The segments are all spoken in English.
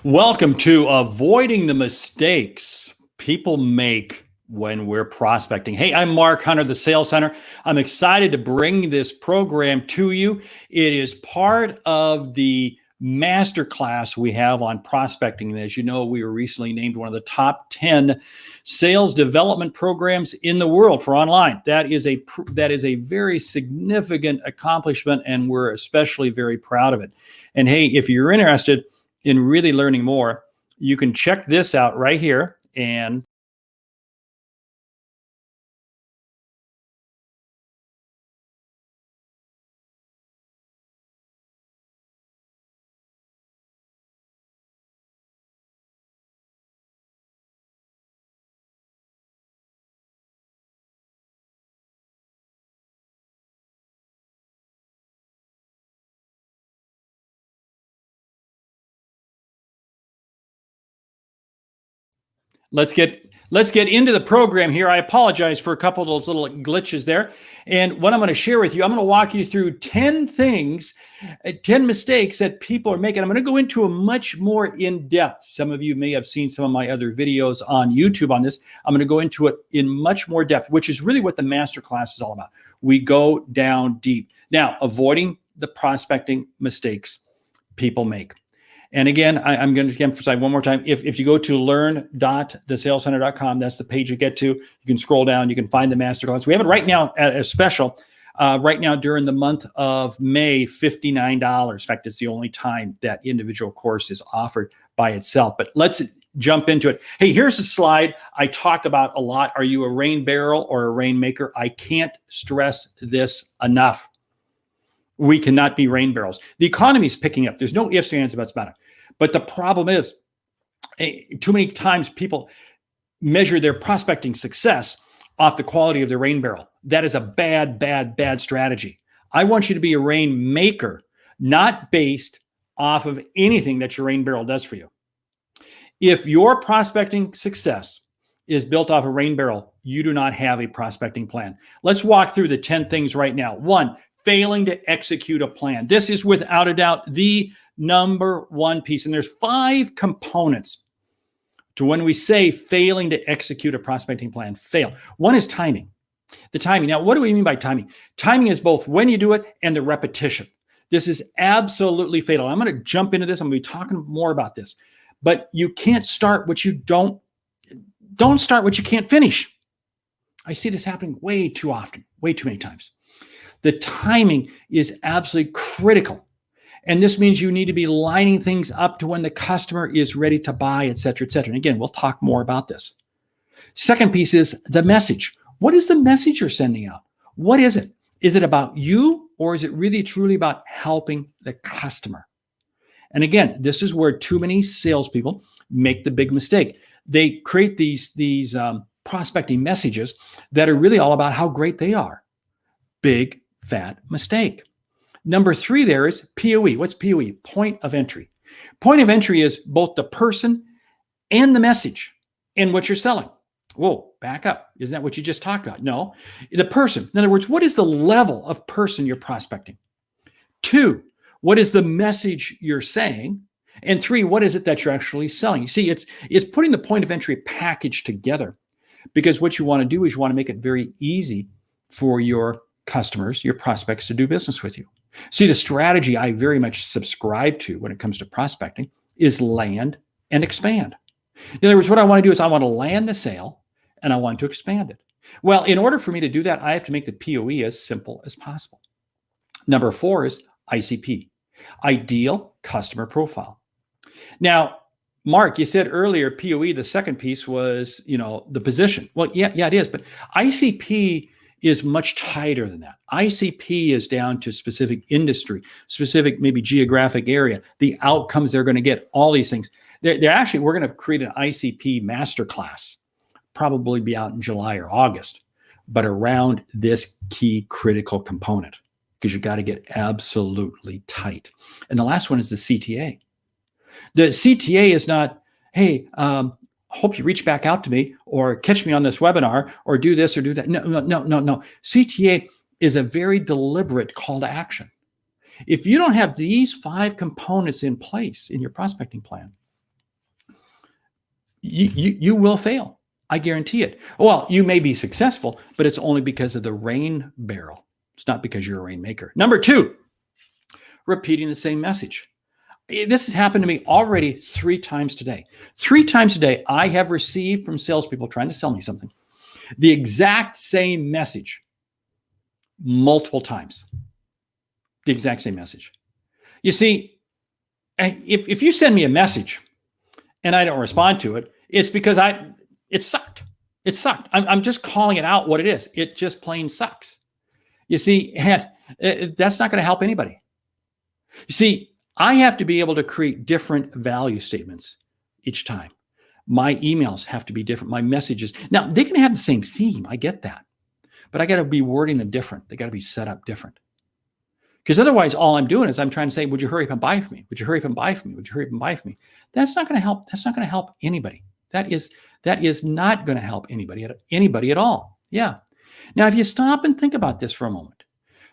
Welcome to Avoiding the Mistakes People Make When We're Prospecting. Hey, I'm Mark Hunter, the Sales Hunter. I'm excited to bring this program to you. It is part of the masterclass we have on prospecting. And as you know, we were recently named one of the top 10 sales development programs in the world for online. That is a very significant accomplishment, and we're especially very proud of it. And hey, if you're interested in really learning more, you can check this out right here. And let's get into the program here. I apologize for a couple of those little glitches there. And what I'm going to share with you, I'm going to walk you through 10 things, 10 mistakes that people are making. I'm going to go into a much more in-depth. Some of you may have seen some of my other videos on YouTube on this. I'm going to go into it in much more depth, which is really what the masterclass is all about. We go down deep. Now, avoiding the prospecting mistakes people make. And again, I'm going to emphasize one more time, if you go to learn.thesaleshunter.com, that's the page you get to. You can scroll down, you can find the masterclass. We have it right now at a special, right now during the month of May, $59. In fact, it's the only time that individual course is offered by itself. But let's jump into it. Hey, here's a slide I talk about a lot. Are you a rain barrel or a rainmaker? I can't stress this enough. We cannot be rain barrels. The economy is picking up. There's no ifs, ands, or buts about it. But the problem is, too many times people measure their prospecting success off the quality of their rain barrel. That is a bad, bad, bad strategy. I want you to be a rain maker, not based off of anything that your rain barrel does for you. If your prospecting success is built off a rain barrel, you do not have a prospecting plan. Let's walk through the 10 things right now. 1, failing to execute a plan. This is without a doubt the number one piece. And there's 5 components to when we say failing to execute a prospecting plan. Fail. 1 is timing. The timing. Now, what do we mean by timing? Timing is both when you do it and the repetition. This is absolutely fatal. I'm going to jump into this. I'm going to be talking more about this. But you can't start what you don't start what you can't finish. I see this happening way too often, way too many times. The timing is absolutely critical. And this means you need to be lining things up to when the customer is ready to buy, et cetera, et cetera. And again, we'll talk more about this. Second piece is the message. What is the message you're sending out? What is it? Is it about you, or is it really truly about helping the customer? And again, this is where too many salespeople make the big mistake. They create these prospecting messages that are really all about how great they are. Big, fat mistake. Number 3 there is POE. What's POE? Point of entry. Point of entry is both the person and the message and what you're selling. Whoa, back up. Isn't that what you just talked about? No, the person. In other words, what is the level of person you're prospecting? 2, what is the message you're saying? And 3, what is it that you're actually selling? You see, it's putting the point of entry package together, because what you want to do is you want to make it very easy for your customers, your prospects, to do business with you. See, the strategy I very much subscribe to when it comes to prospecting is land and expand. In other words, what I want to do is I want to land the sale and I want to expand it. Well, in order for me to do that, I have to make the POE as simple as possible. Number 4 is ICP, ideal customer profile. Now, Mark, you said earlier, POE, the second piece was, the position. Well, yeah, it is. But ICP is much tighter than that. ICP is down to specific industry, specific maybe geographic area, the outcomes they're going to get, all these things. They're actually, we're going to create an ICP masterclass, probably be out in July or August, but around this key critical component, because you got to get absolutely tight. And the last one is the CTA. The CTA is not, hey, hope you reach back out to me, or catch me on this webinar, or do this or do that. No. CTA is a very deliberate call to action. If you don't have these 5 components in place in your prospecting plan, you will fail. I guarantee it. Well, you may be successful, but it's only because of the rain barrel. It's not because you're a rainmaker. Number 2, repeating the same message. This has happened to me already 3 times today. 3 times today, I have received from salespeople trying to sell me something the exact same message multiple times. The exact same message. You see, if you send me a message and I don't respond to it, it's because it sucked. It sucked. I'm just calling it out what it is. It just plain sucks. You see, that's not going to help anybody. You see, I have to be able to create different value statements each time. My emails have to be different. My messages. Now, they can have the same theme. I get that. But I got to be wording them different. They got to be set up different. Because otherwise, all I'm doing is I'm trying to say, would you hurry up and buy for me? Would you hurry up and buy for me? Would you hurry up and buy for me? That's not going to help. That's not going to help anybody. That is not going to help anybody at all. Yeah. Now, if you stop and think about this for a moment,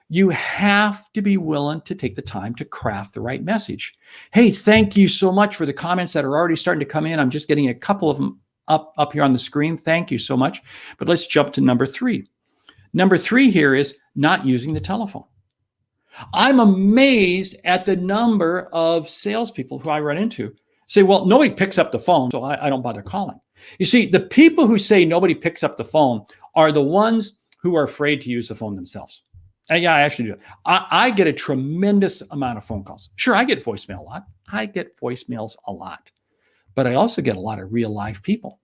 you have to be willing to take the time to craft the right message. Hey, thank you so much for the comments that are already starting to come in. I'm just getting a couple of them up here on the screen. Thank you so much. But let's jump to number 3. Number 3 here is not using the telephone. I'm amazed at the number of salespeople who I run into say, well, nobody picks up the phone, so I don't bother calling. You see, the people who say nobody picks up the phone are the ones who are afraid to use the phone themselves. And yeah, I actually do. I get a tremendous amount of phone calls. Sure, I get voicemail a lot. I get voicemails a lot. But I also get a lot of real life people.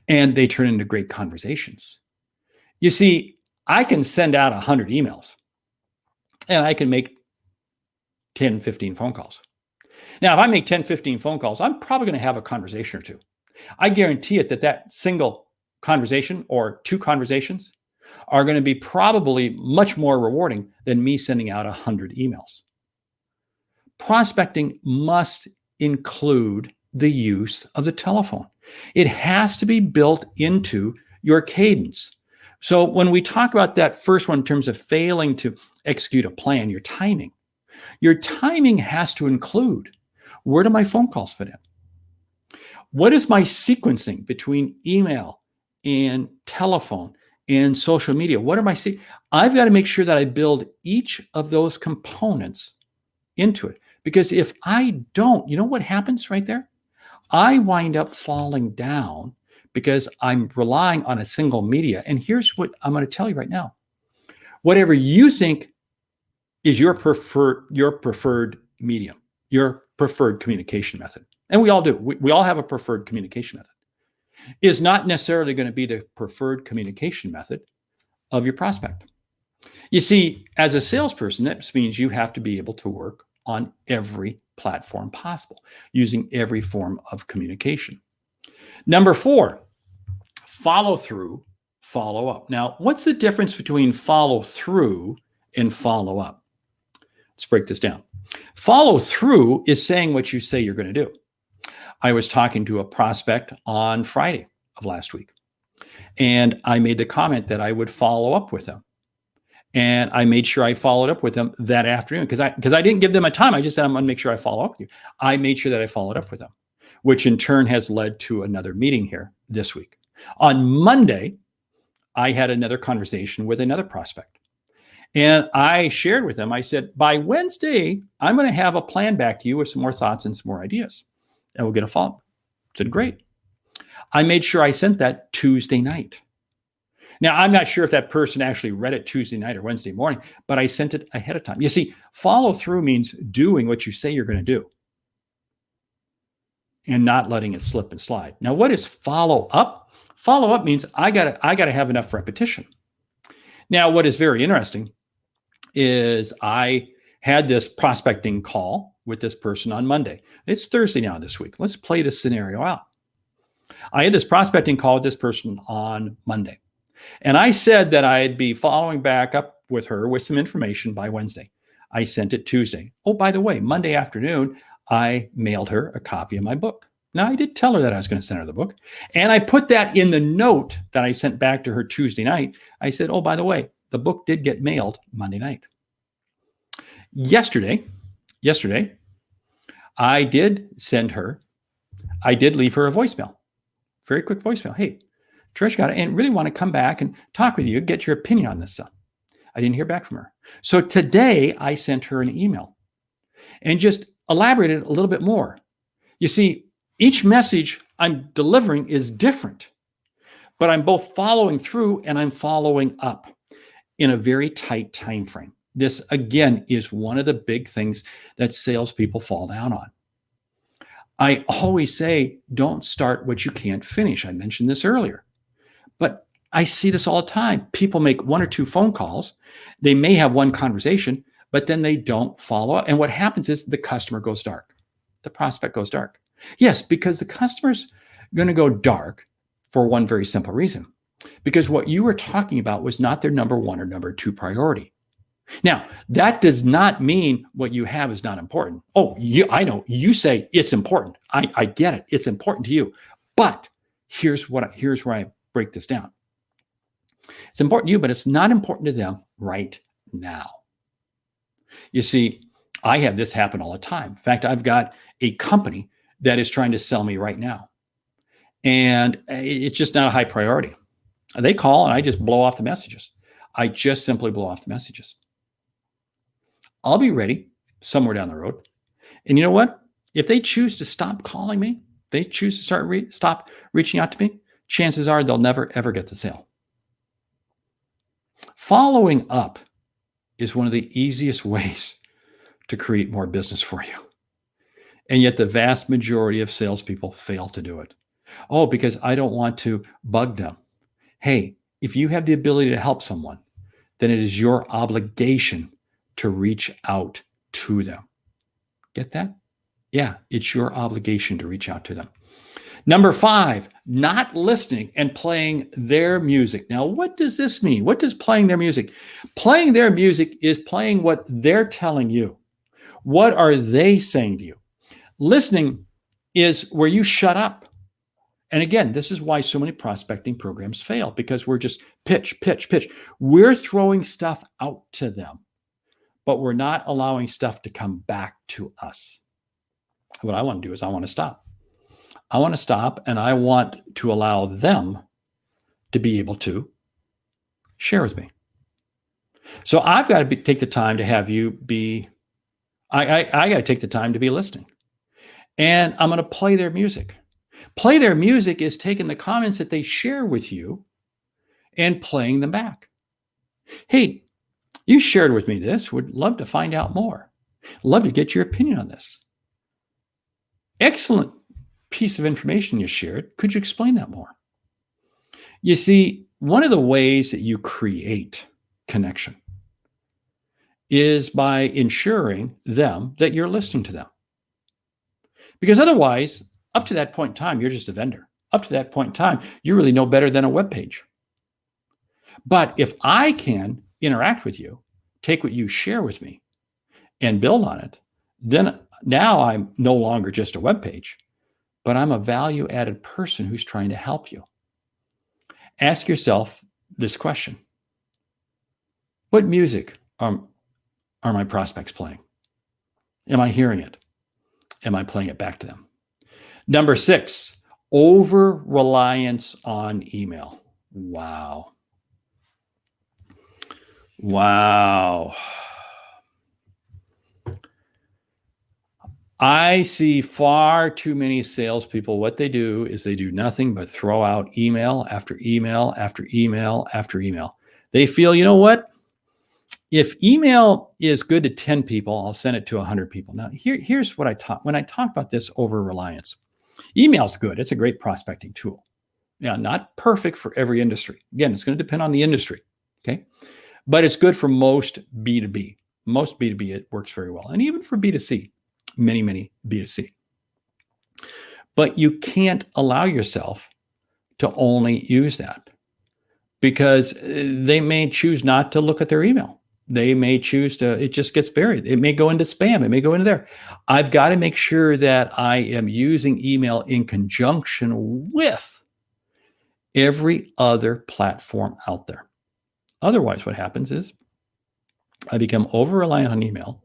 And they turn into great conversations. You see, I can send out 100 emails. And I can make 10, 15 phone calls. Now, if I make 10, 15 phone calls, I'm probably going to have a conversation or two. I guarantee it that single conversation or 2 conversations are going to be probably much more rewarding than me sending out 100 emails. Prospecting must include the use of the telephone. It has to be built into your cadence. So when we talk about that first one in terms of failing to execute a plan, your timing has to include, where do my phone calls fit in? What is my sequencing between email and telephone and social media? What am I seeing? I've got to make sure that I build each of those components into it. Because if I don't, you know what happens right there? I wind up falling down because I'm relying on a single media. And here's what I'm going to tell you right now. Whatever you think is your preferred medium, your preferred communication method, and we all do. We all have a preferred communication method, is not necessarily going to be the preferred communication method of your prospect. You see, as a salesperson, that means you have to be able to work on every platform possible, using every form of communication. Number 4, follow through, follow up. Now, what's the difference between follow through and follow up? Let's break this down. Follow through is saying what you say you're going to do. I was talking to a prospect on Friday of last week, and I made the comment that I would follow up with them. And I made sure I followed up with them that afternoon because I didn't give them a time. I just said, I'm going to make sure I follow up with you. I made sure that I followed up with them, which in turn has led to another meeting here this week. On Monday, I had another conversation with another prospect. And I shared with them, I said, by Wednesday, I'm going to have a plan back to you with some more thoughts and some more ideas. And we'll get a follow-up. I said, great. I made sure I sent that Tuesday night. Now, I'm not sure if that person actually read it Tuesday night or Wednesday morning, but I sent it ahead of time. You see, follow through means doing what you say you're going to do and not letting it slip and slide. Now, what is follow up? Follow up means I got to have enough repetition. Now, what is very interesting is I had this prospecting call with this person on Monday. It's Thursday now this week. Let's play this scenario out. I had this prospecting call with this person on Monday. And I said that I'd be following back up with her with some information by Wednesday. I sent it Tuesday. Oh, by the way, Monday afternoon, I mailed her a copy of my book. Now, I did tell her that I was going to send her the book. And I put that in the note that I sent back to her Tuesday night. I said, oh, by the way, the book did get mailed Monday night. Yesterday, I did leave her a voicemail. very quick voicemail. Hey, Trish got it and really want to come back and talk with you, get your opinion on this stuff. I didn't hear back from her. So today I sent her an email and just elaborated a little bit more. You see, each message I'm delivering is different, but I'm both following through and I'm following up in a very tight time frame. This, again, is one of the big things that salespeople fall down on. I always say, don't start what you can't finish. I mentioned this earlier, but I see this all the time. People make 1 or 2 phone calls. They may have one conversation, but then they don't follow up. And what happens is the customer goes dark. The prospect goes dark. Yes, because the customer's going to go dark for one very simple reason. Because what you were talking about was not their number 1 or number 2 priority. Now, that does not mean what you have is not important. Oh, I know. You say it's important. I get it. It's important to you. But here's where I break this down. It's important to you, but it's not important to them right now. You see, I have this happen all the time. In fact, I've got a company that is trying to sell me right now. And it's just not a high priority. They call and I just blow off the messages. I just simply blow off the messages. I'll be ready somewhere down the road. And you know what? If they choose to stop calling me, they choose to stop reaching out to me, chances are they'll never, ever get the sale. Following up is one of the easiest ways to create more business for you. And yet the vast majority of salespeople fail to do it. Oh, because I don't want to bug them. Hey, if you have the ability to help someone, then it is your obligation to reach out to them. Get that? Yeah, it's your obligation to reach out to them. Number 5, not listening and playing their music. Now, what does this mean? What does playing their music? Playing their music is playing what they're telling you. What are they saying to you? Listening is where you shut up. And again, this is why so many prospecting programs fail, because we're just pitch. We're throwing stuff out to them, but we're not allowing stuff to come back to us. What I want to do is I want to stop. I want to stop and I want to allow them to be able to share with me. So I've got to take the time to have you be, I got to take the time to be listening. And I'm going to play their music. Play their music is taking the comments that they share with you and playing them back. Hey, you shared with me this. Would love to find out more. Love to get your opinion on this. Excellent piece of information you shared. Could you explain that more? You see, one of the ways that you create connection is by ensuring them that you're listening to them. Because otherwise, up to that point in time, you're just a vendor. Up to that point in time, you really know better than a web page. But if I can interact with you, take what you share with me and build on it, then now I'm no longer just a web page, but I'm a value-added person who's trying to help you. Ask yourself this question. What music are my prospects playing? Am I hearing it? Am I playing it back to them? Number 6, over-reliance on email. Wow. I see far too many salespeople. What they do is they do nothing but throw out email after email after email after email. They feel, you know what? If email is good to 10 people, I'll send it to 100 people. Now, here's what I talk when I talk about this over-reliance. Email's good. It's a great prospecting tool. Now, not perfect for every industry. Again, it's going to depend on the industry. Okay. But it's good for most B2B. Most B2B, it works very well. And even for B2C, many B2C. But you can't allow yourself to only use that because they may choose not to look at their email. They may choose to, it just gets buried. It may go into spam. It may go into there. I've got to make sure that I am using email in conjunction with every other platform out there. Otherwise, what happens is I become over-reliant on email,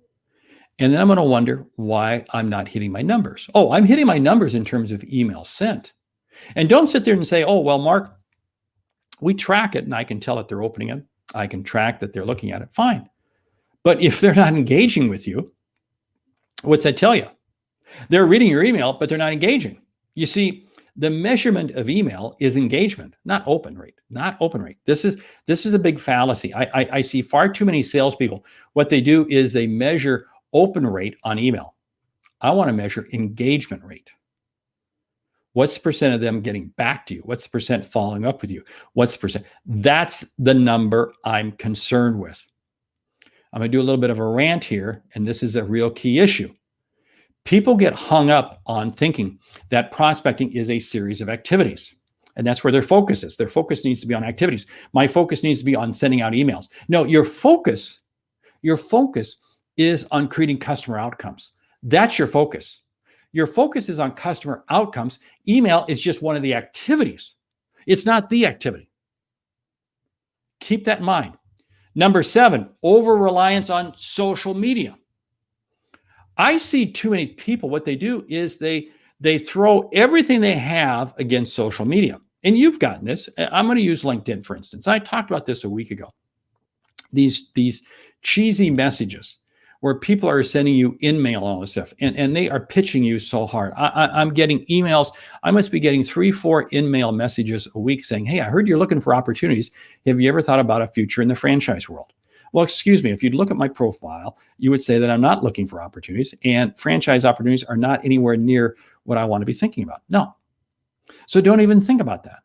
and then I'm going to wonder why I'm not hitting my numbers. Oh, I'm hitting my numbers in terms of email sent, And don't sit there and say, oh, well, Mark, we track it and I can tell that they're opening it. I can track that they're looking at it. Fine. But if they're not engaging with you, what's that tell you? They're reading your email, but they're not engaging. You see, the measurement of email is engagement, not open rate, not open rate. This is a big fallacy. I see far too many salespeople. What they do is they measure open rate on email. I want to measure engagement rate. What's the percent of them getting back to you? What's the percent following up with you? What's the percent? That's the number I'm concerned with. I'm going to do a little bit of a rant here, and this is a real key issue. People get hung up on thinking that prospecting is a series of activities, and that's where their focus is. Their focus needs to be on activities. My focus needs to be on sending out emails. No, your focus is on creating customer outcomes. That's your focus. Your focus is on customer outcomes. Email is just one of the activities. It's not the activity. Keep that in mind. Number 7, over-reliance on social media. I see too many people, what they do is they throw everything they have against social media. And you've gotten this. I'm going to use LinkedIn, for instance. I talked about this a week ago. These cheesy messages where people are sending you in-mail and all this stuff, and they are pitching you so hard. I'm getting emails. I must be getting 3-4 in-mail messages a week saying, hey, I heard you're looking for opportunities. Have you ever thought about a future in the franchise world? Well, excuse me, if you'd look at my profile, you would say that I'm not looking for opportunities, and franchise opportunities are not anywhere near what I want to be thinking about. No. So don't even think about that.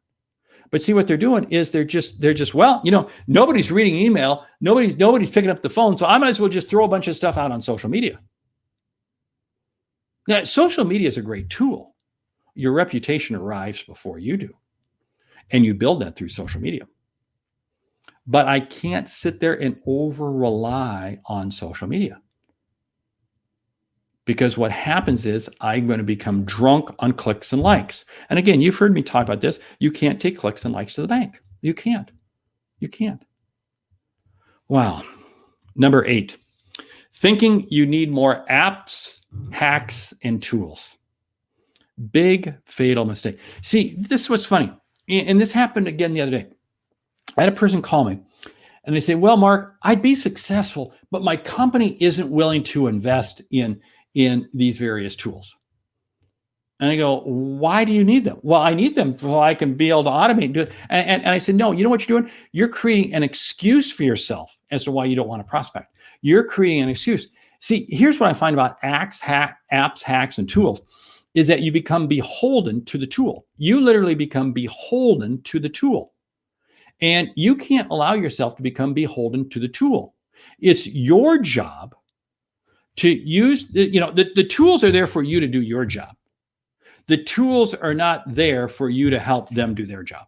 But see, what they're doing is they're just, well, nobody's reading email, nobody's picking up the phone, so I might as well just throw a bunch of stuff out on social media. Now, social media is a great tool. Your reputation arrives before you do, and you build that through social media. But I can't sit there and over-rely on social media. Because what happens is I'm going to become drunk on clicks and likes. And again, you've heard me talk about this. You can't take clicks and likes to the bank. You can't. Wow. Number 8, thinking you need more apps, hacks, and tools. Big fatal mistake. See, this is what's funny. And this happened again the other day. I had a person call me and they say, well, Mark, I'd be successful, but my company isn't willing to invest in these various tools. And I go, why do you need them? Well, I need them so I can be able to automate and do it. And I said, no, you know what you're doing? You're creating an excuse for yourself as to why you don't want to prospect. You're creating an excuse. See, here's what I find about apps, hacks, and tools is that you become beholden to the tool. You literally become beholden to the tool. And you can't allow yourself to become beholden to the tool. It's your job to use, the tools are there for you to do your job. The tools are not there for you to help them do their job.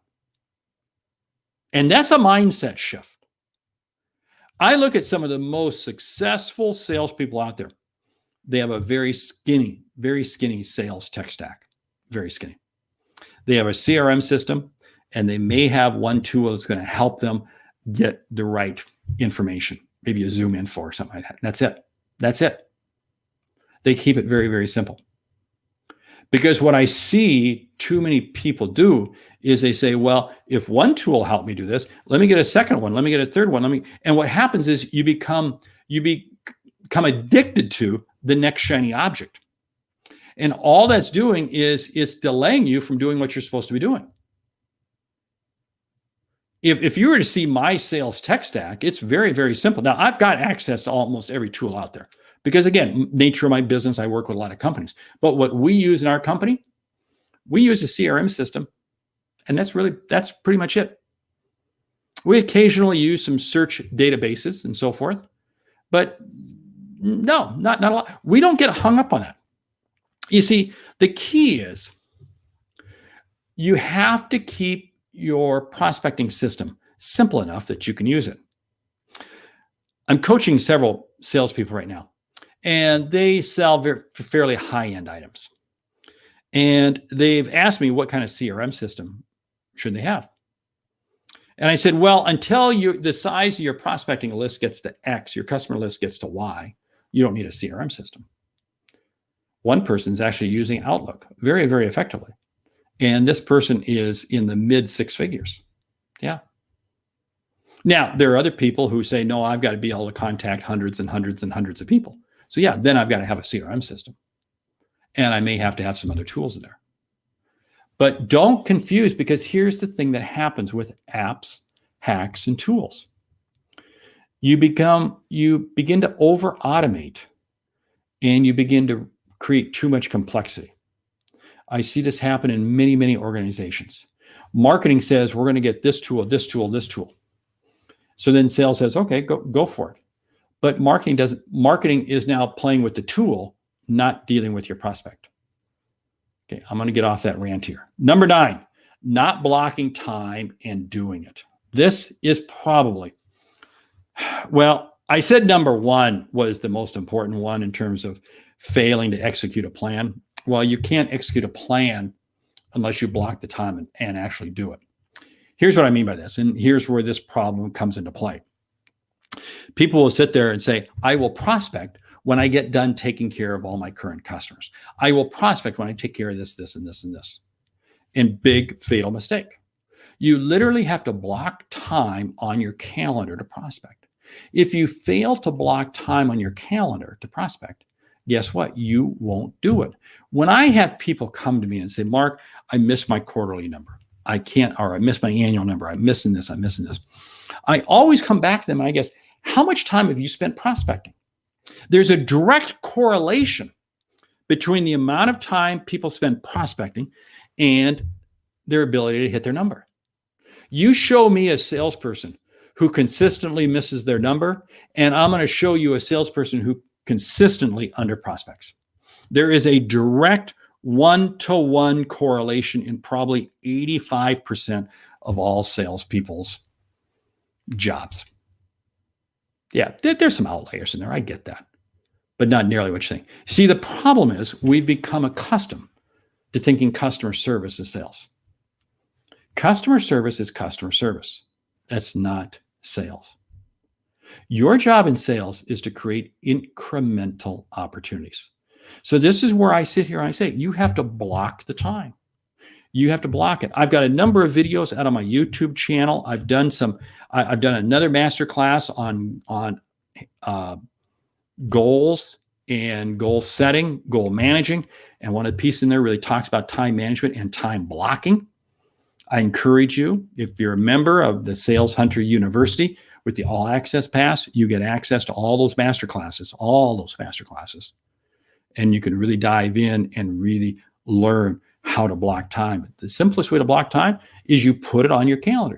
And that's a mindset shift. I look at some of the most successful salespeople out there. They have a very skinny sales tech stack, very skinny. They have a CRM system, and they may have one tool that's going to help them get the right information, maybe a Zoom info or something like that. That's it. They keep it very, very simple. Because what I see too many people do is they say, well, if one tool helped me do this, let me get a second one, let me get a third one, and what happens is you become addicted to the next shiny object. And all that's doing is it's delaying you from doing what you're supposed to be doing. If you were to see my sales tech stack, it's very, very simple. Now, I've got access to almost every tool out there because, again, nature of my business, I work with a lot of companies. But what we use in our company, we use a CRM system, and that's pretty much it. We occasionally use some search databases and so forth, but no, not a lot. We don't get hung up on that. You see, the key is you have to keep your prospecting system simple enough that you can use it. I'm coaching several salespeople right now, and they sell fairly high-end items. And they've asked me what kind of CRM system should they have. And I said, well, until the size of your prospecting list gets to X, your customer list gets to Y, you don't need a CRM system. One person's actually using Outlook very, very effectively. And this person is in the mid six figures. Yeah. Now, there are other people who say, no, I've got to be able to contact hundreds and hundreds and hundreds of people. So yeah, then I've got to have a CRM system. And I may have to have some other tools in there. But don't confuse, because here's the thing that happens with apps, hacks, and tools. You begin to over automate, and you begin to create too much complexity. I see this happen in many, many organizations. Marketing says, we're going to get this tool, this tool, this tool. So then sales says, okay, go for it. But marketing is now playing with the tool, not dealing with your prospect. Okay, I'm going to get off that rant here. Number 9, not blocking time and doing it. This is probably, well, I said number 1 was the most important one in terms of failing to execute a plan. Well, you can't execute a plan unless you block the time and actually do it. Here's what I mean by this, and here's where this problem comes into play. People will sit there and say, I will prospect when I get done taking care of all my current customers. I will prospect when I take care of this, this, and this, and this. And big fatal mistake. You literally have to block time on your calendar to prospect. If you fail to block time on your calendar to prospect, guess what? You won't do it. When I have people come to me and say, Mark, I missed my quarterly number. I missed my annual number. I'm missing this. I always come back to them and I guess, how much time have you spent prospecting? There's a direct correlation between the amount of time people spend prospecting and their ability to hit their number. You show me a salesperson who consistently misses their number, and I'm going to show you a salesperson who consistently under prospects. There is a direct one-to-one correlation in probably 85% of all salespeople's jobs. Yeah, there's some outliers in there. I get that, but not nearly what you think. See, the problem is we've become accustomed to thinking customer service is sales. Customer service is customer service. That's not sales. Your job in sales is to create incremental opportunities. So this is where I sit here and I say, you have to block the time. You have to block it. I've got a number of videos out on my YouTube channel. I've done another masterclass on goals and goal setting, goal managing. And one of the pieces in there really talks about time management and time blocking. I encourage you, if you're a member of the Sales Hunter University with the All Access Pass, you get access to all those masterclasses. And you can really dive in and really learn how to block time. The simplest way to block time is you put it on your calendar.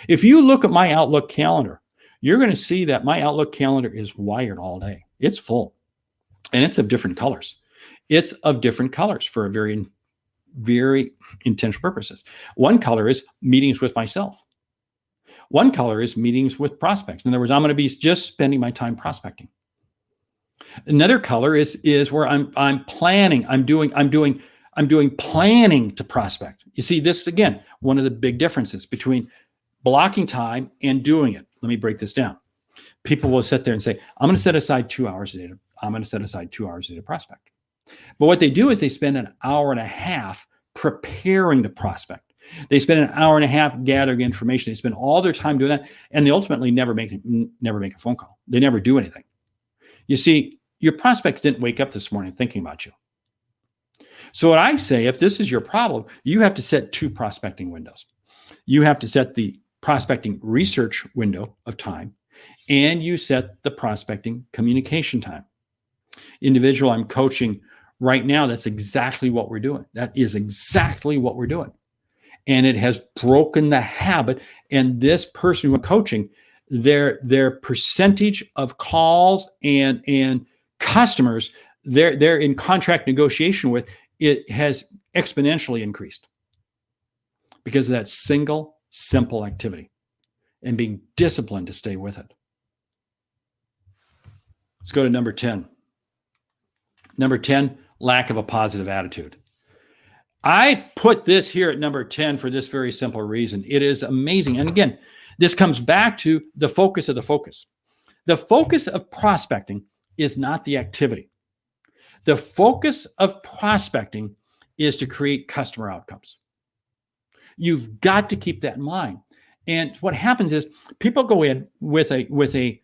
If you look at my Outlook calendar, you're going to see that my Outlook calendar is wired all day. It's full, and it's of different colors. It's of different colors for a very, very intentional purposes. One color is meetings with myself. One color is meetings with prospects. In other words, I'm going to be just spending my time prospecting. Another color is where I'm planning. I'm doing planning to prospect. You see, this is, again, one of the big differences between blocking time and doing it. Let me break this down. People will sit there and say, I'm going to set aside 2 hours a day. I'm going to set aside 2 hours a day to prospect. But what they do is they spend an hour and a half preparing to prospect. They spend an hour and a half gathering information. They spend all their time doing that, and they ultimately never make a phone call. They never do anything. You see, your prospects didn't wake up this morning thinking about you. So what I say, if this is your problem, you have to set 2 prospecting windows. You have to set the prospecting research window of time, and you set the prospecting communication time. Individual I'm coaching right now, that's exactly what we're doing. That is exactly what we're doing. And it has broken the habit. And this person who I'm coaching, their percentage of calls and customers they're in contract negotiation with, it has exponentially increased because of that single, simple activity and being disciplined to stay with it. Let's go to number 10. Number 10, lack of a positive attitude. I put this here at number 10 for this very simple reason. It is amazing. And again, this comes back to the focus of the focus. The focus of prospecting is not the activity. The focus of prospecting is to create customer outcomes. You've got to keep that in mind. And what happens is people go in with a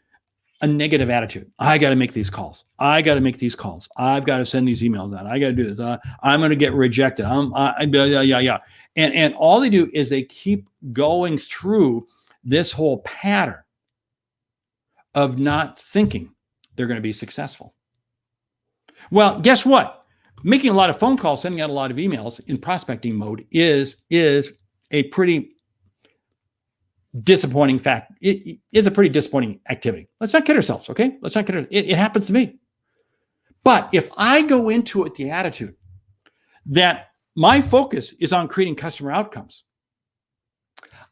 negative attitude. I got to make these calls. I got to make these calls. I've got to send these emails out. I got to do this. I'm going to get rejected. Yeah. And all they do is they keep going through this whole pattern of not thinking they're going to be successful. Well, guess what? Making a lot of phone calls, sending out a lot of emails in prospecting mode is a pretty disappointing fact. It is a pretty disappointing activity. Let's not kid ourselves, okay? Let's not kid ourselves. It happens to me. But if I go into it with the attitude that my focus is on creating customer outcomes,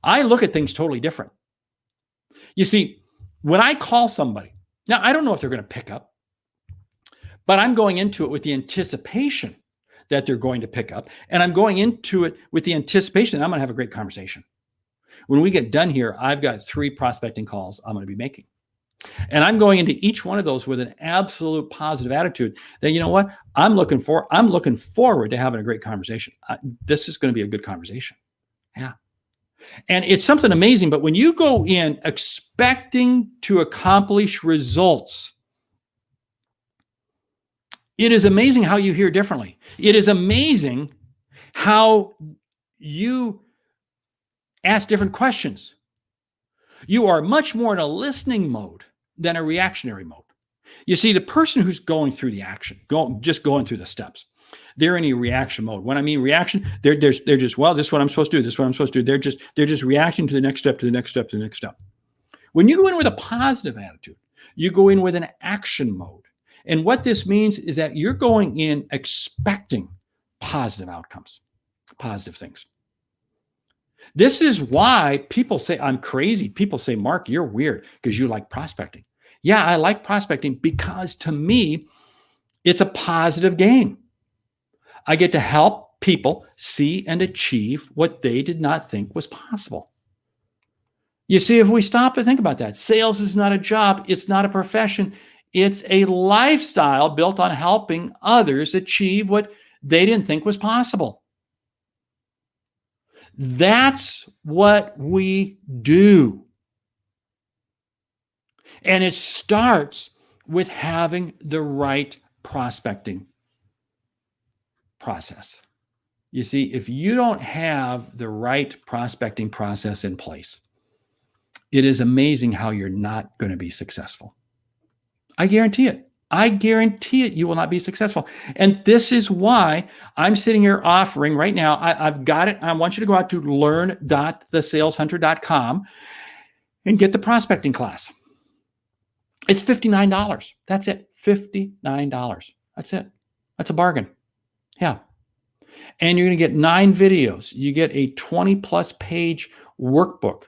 I look at things totally different. You see, when I call somebody, now I don't know if they're going to pick up, but I'm going into it with the anticipation that they're going to pick up. And I'm going into it with the anticipation that I'm going to have a great conversation. When we get done here, I've got 3 prospecting calls I'm going to be making. And I'm going into each one of those with an absolute positive attitude that, you know what, I'm looking forward to having a great conversation. This is going to be a good conversation. Yeah. And it's something amazing, but when you go in expecting to accomplish results, it is amazing how you hear differently. It is amazing how you ask different questions. You are much more in a listening mode than a reactionary mode. You see, the person who's going through the action, just going through the steps, they're in a reaction mode. When I mean reaction, they're just, well, this is what I'm supposed to do. This is what I'm supposed to do. They're just reacting to the next step, to the next step, to the next step. When you go in with a positive attitude, you go in with an action mode. And what this means is that you're going in expecting positive outcomes, positive things. This is why people say I'm crazy. People say, Mark, you're weird because you like prospecting. Yeah, I like prospecting because to me, it's a positive game. I get to help people see and achieve what they did not think was possible. You see, if we stop and think about that, sales is not a job. It's not a profession. It's a lifestyle built on helping others achieve what they didn't think was possible. That's what we do. And it starts with having the right prospecting process. You see, if you don't have the right prospecting process in place, it is amazing how you're not going to be successful. I guarantee it. I guarantee it, you will not be successful. And this is why I'm sitting here offering right now. I've got it. I want you to go out to learn.thesaleshunter.com and get the prospecting class. It's $59. That's it. $59. That's it. That's a bargain. Yeah. And you're going to get 9 videos. You get a 20+ page workbook.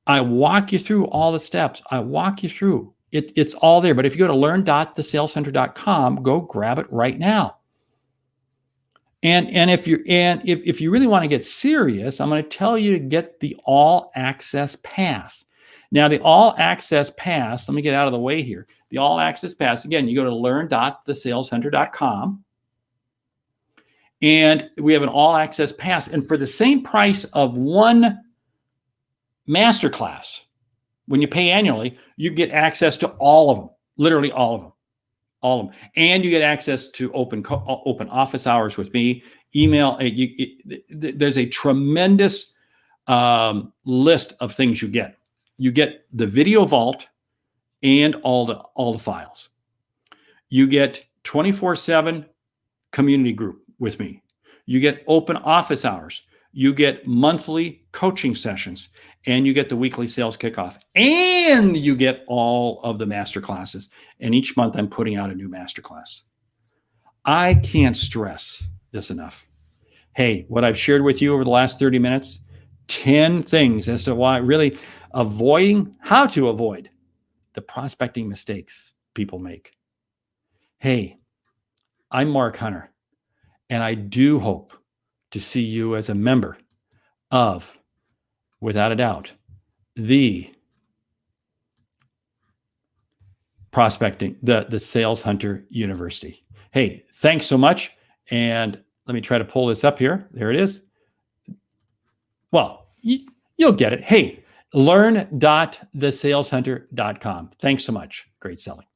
I walk you through all the steps. I walk you through. It's all there. But if you go to learn.thesaleshunter.com, go grab it right now. And if you really want to get serious, I'm going to tell you to get the All Access Pass. Now, the All Access Pass, let me get out of the way here. The All Access Pass, again, you go to learn.thesaleshunter.com. And we have an All Access Pass. And for the same price of one masterclass, when you pay annually, you get access to all of them, literally all of them. And you get access to open office hours with me, email. There's a tremendous list of things you get. You get the video vault and all the files. You get 24/7 community group with me. You get open office hours. You get monthly coaching sessions, and you get the weekly sales kickoff, and you get all of the master classes. And each month I'm putting out a new master class. I can't stress this enough. Hey, what I've shared with you over the last 30 minutes, 10 things as to why really how to avoid the prospecting mistakes people make. Hey, I'm Mark Hunter, and I do hope to see you as a member of, without a doubt, the prospecting, the Sales Hunter University. Hey, thanks so much. And let me try to pull this up here. There it is. Well, you'll get it. Hey, learn.thesaleshunter.com. Thanks so much. Great selling.